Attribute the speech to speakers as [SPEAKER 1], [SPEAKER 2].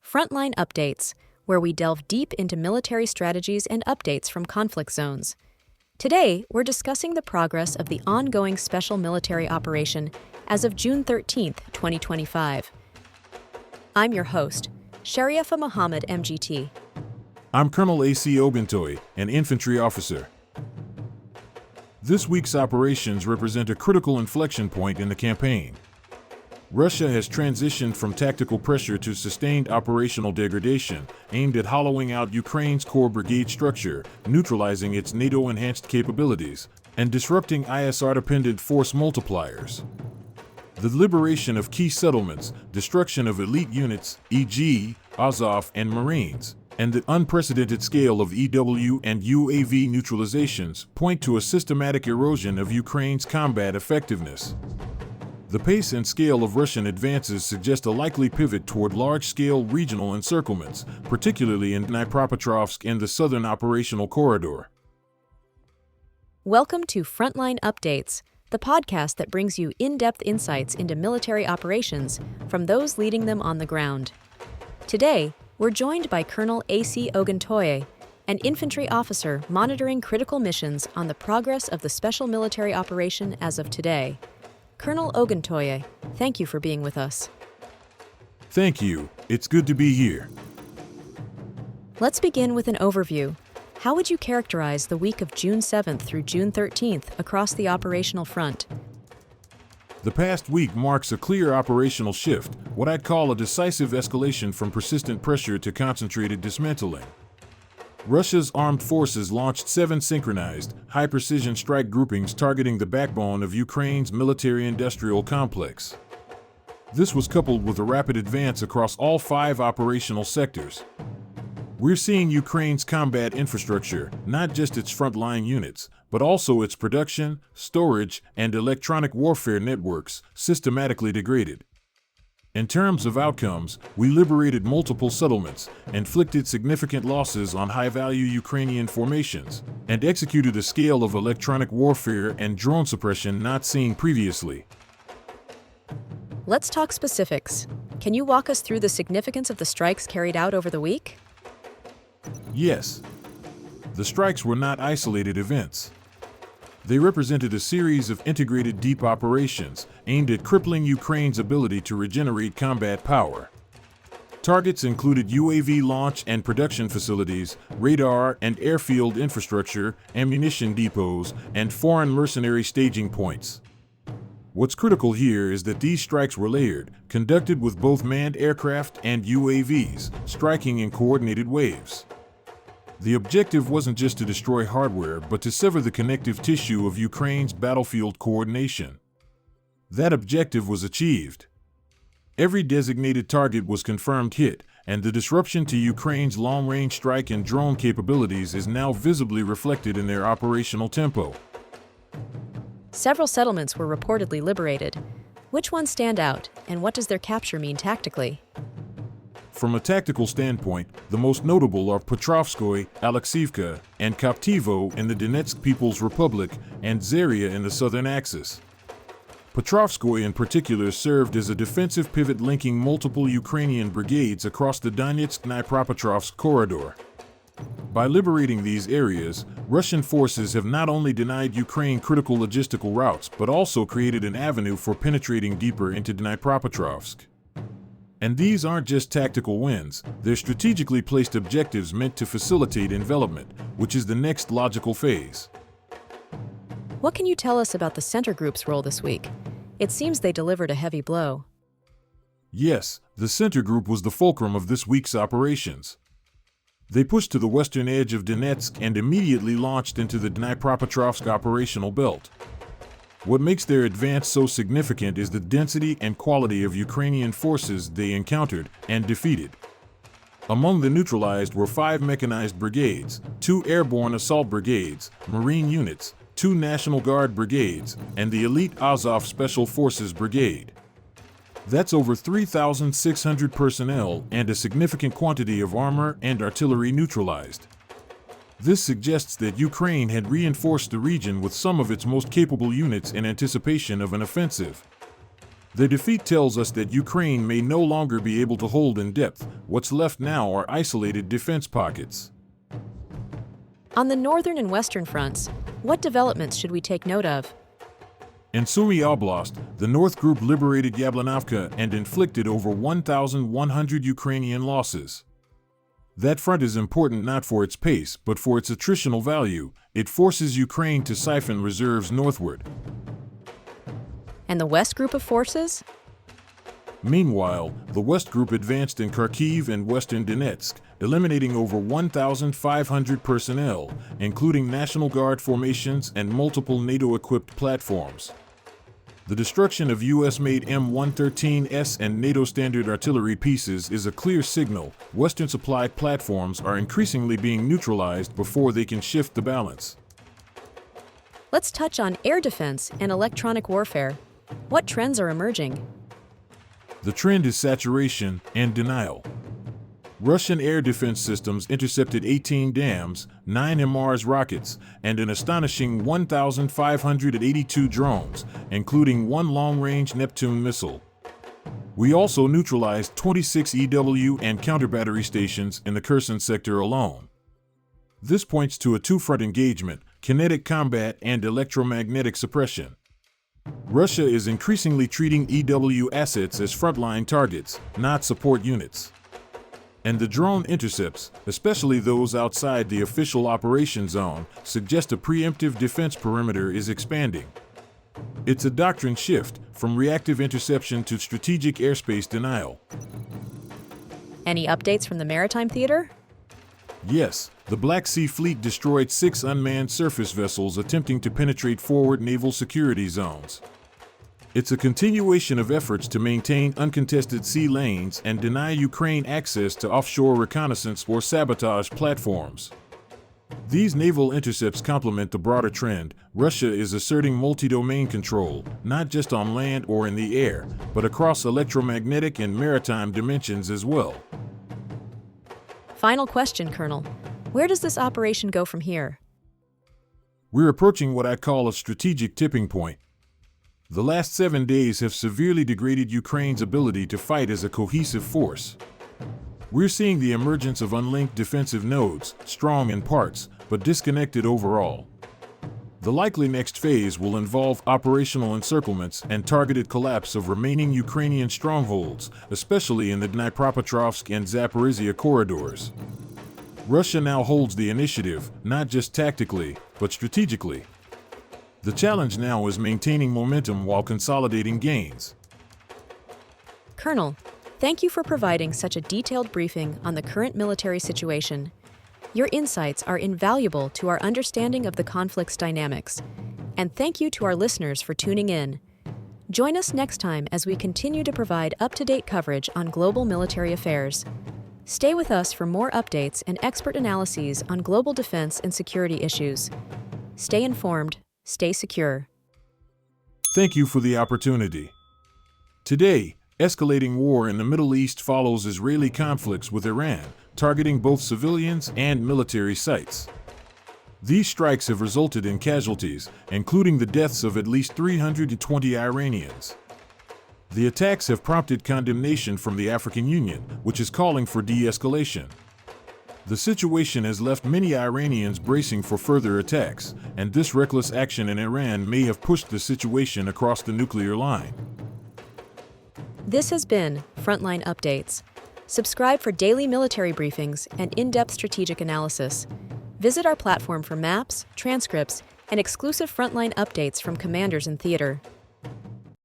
[SPEAKER 1] Frontline Updates, where we delve deep into military strategies and updates from conflict zones. Today, we're discussing the progress of the ongoing special military operation as of June 13, 2025. I'm your host, Shariafa Mohammed, MGT.
[SPEAKER 2] I'm Colonel A.C. Oguntoye, an infantry officer. This week's operations represent a critical inflection point in the campaign. Russia has transitioned from tactical pressure to sustained operational degradation, aimed at hollowing out Ukraine's core brigade structure, neutralizing its NATO-enhanced capabilities, and disrupting ISR-dependent force multipliers. The liberation of key settlements, destruction of elite units, e.g., Azov and Marines, and the unprecedented scale of EW and UAV neutralizations point to a systematic erosion of Ukraine's combat effectiveness. The pace and scale of Russian advances suggest a likely pivot toward large-scale regional encirclements, particularly in Dnipropetrovsk and the southern operational corridor.
[SPEAKER 1] Welcome to Frontline Updates, the podcast that brings you in-depth insights into military operations from those leading them on the ground. Today, we're joined by Colonel A.C. Oguntoye, an infantry officer monitoring critical missions on the progress of the special military operation as of today. Colonel Oguntoye, thank you for being with us.
[SPEAKER 2] Thank you. It's good to be here.
[SPEAKER 1] Let's begin with an overview. How would you characterize the week of June 7th through June 13th across the operational front?
[SPEAKER 2] The past week marks a clear operational shift, what I'd call a decisive escalation from persistent pressure to concentrated dismantling. Russia's armed forces launched 7 synchronized, high-precision strike groupings targeting the backbone of Ukraine's military-industrial complex. This was coupled with a rapid advance across all 5 operational sectors. We're seeing Ukraine's combat infrastructure, not just its frontline units, but also its production, storage, and electronic warfare networks, systematically degraded. In terms of outcomes, we liberated multiple settlements, inflicted significant losses on high-value Ukrainian formations, and executed a scale of electronic warfare and drone suppression not seen previously.
[SPEAKER 1] Let's talk specifics. Can you walk us through the significance of the strikes carried out over the week?
[SPEAKER 2] Yes. The strikes were not isolated events. They represented a series of integrated deep operations aimed at crippling Ukraine's ability to regenerate combat power. Targets included UAV launch and production facilities, radar and airfield infrastructure, ammunition depots, and foreign mercenary staging points. What's critical here is that these strikes were layered, conducted with both manned aircraft and UAVs, striking in coordinated waves. The objective wasn't just to destroy hardware, but to sever the connective tissue of Ukraine's battlefield coordination. That objective was achieved. Every designated target was confirmed hit, and the disruption to Ukraine's long-range strike and drone capabilities is now visibly reflected in their operational tempo.
[SPEAKER 1] Several settlements were reportedly liberated. Which ones stand out, and what does their capture mean tactically?
[SPEAKER 2] From a tactical standpoint, the most notable are Petrovskoye, Alexivka, and Koptivo in the Donetsk People's Republic, and Zaria in the southern axis. Petrovskoye in particular served as a defensive pivot linking multiple Ukrainian brigades across the Donetsk-Dnipropetrovsk corridor. By liberating these areas, Russian forces have not only denied Ukraine critical logistical routes but also created an avenue for penetrating deeper into Dnipropetrovsk. And these aren't just tactical wins, they're strategically placed objectives meant to facilitate envelopment, which is the next logical phase.
[SPEAKER 1] What can you tell us about the center group's role this week? It seems they delivered a heavy blow.
[SPEAKER 2] Yes, the center group was the fulcrum of this week's operations. They pushed to the western edge of Donetsk and immediately launched into the Dnipropetrovsk operational belt. What makes their advance so significant is the density and quality of Ukrainian forces they encountered and defeated. Among the neutralized were 5 mechanized brigades, 2 airborne assault brigades, Marine units, 2 National Guard brigades, and the elite Azov Special Forces Brigade. That's over 3,600 personnel and a significant quantity of armor and artillery neutralized. This suggests that Ukraine had reinforced the region with some of its most capable units in anticipation of an offensive. Their defeat tells us that Ukraine may no longer be able to hold in depth. What's left now are isolated defense pockets.
[SPEAKER 1] On the northern and western fronts, what developments should we take note of?
[SPEAKER 2] In Sumy Oblast, the North Group liberated Yablanovka and inflicted over 1,100 Ukrainian losses. That front is important not for its pace, but for its attritional value. It forces Ukraine to siphon reserves northward.
[SPEAKER 1] And the West Group of forces?
[SPEAKER 2] Meanwhile, the West Group advanced in Kharkiv and western Donetsk, eliminating over 1,500 personnel, including National Guard formations and multiple NATO-equipped platforms. The destruction of US-made M113S and NATO standard artillery pieces is a clear signal. Western supplied platforms are increasingly being neutralized before they can shift the balance.
[SPEAKER 1] Let's touch on air defense and electronic warfare. What trends are emerging?
[SPEAKER 2] The trend is saturation and denial. Russian air defense systems intercepted 18 dams, 9 MRS rockets, and an astonishing 1,582 drones, including one long-range Neptune missile. We also neutralized 26 EW and counter-battery stations in the Kherson sector alone. This points to a two-front engagement: kinetic combat and electromagnetic suppression. Russia is increasingly treating EW assets as frontline targets, not support units. And the drone intercepts, especially those outside the official operation zone, suggest a preemptive defense perimeter is expanding. It's a doctrine shift from reactive interception to strategic airspace denial.
[SPEAKER 1] Any updates from the maritime theater?
[SPEAKER 2] Yes, the Black Sea Fleet destroyed 6 unmanned surface vessels attempting to penetrate forward naval security zones. It's a continuation of efforts to maintain uncontested sea lanes and deny Ukraine access to offshore reconnaissance or sabotage platforms. These naval intercepts complement the broader trend. Russia is asserting multi-domain control, not just on land or in the air, but across electromagnetic and maritime dimensions as well.
[SPEAKER 1] Final question, Colonel. Where does this operation go from here?
[SPEAKER 2] We're approaching what I call a strategic tipping point. The last 7 days have severely degraded Ukraine's ability to fight as a cohesive force. We're seeing the emergence of unlinked defensive nodes, strong in parts, but disconnected overall. The likely next phase will involve operational encirclements and targeted collapse of remaining Ukrainian strongholds, especially in the Dnipropetrovsk and Zaporizhia corridors. Russia now holds the initiative, not just tactically, but strategically. The challenge now is maintaining momentum while consolidating gains.
[SPEAKER 1] Colonel, thank you for providing such a detailed briefing on the current military situation. Your insights are invaluable to our understanding of the conflict's dynamics. And thank you to our listeners for tuning in. Join us next time as we continue to provide up-to-date coverage on global military affairs. Stay with us for more updates and expert analyses on global defense and security issues. Stay informed, stay secure.
[SPEAKER 2] Thank you for the opportunity. Today, escalating war in the Middle East follows Israeli conflicts with Iran, targeting both civilians and military sites. These strikes have resulted in casualties, including the deaths of at least 320 Iranians. The attacks have prompted condemnation from the African Union, which is calling for de-escalation. The situation has left many Iranians bracing for further attacks, and this reckless action in Iran may have pushed the situation across the nuclear line.
[SPEAKER 1] This has been Frontline Updates. Subscribe for daily military briefings and in-depth strategic analysis. Visit our platform for maps, transcripts, and exclusive frontline updates from commanders in theater.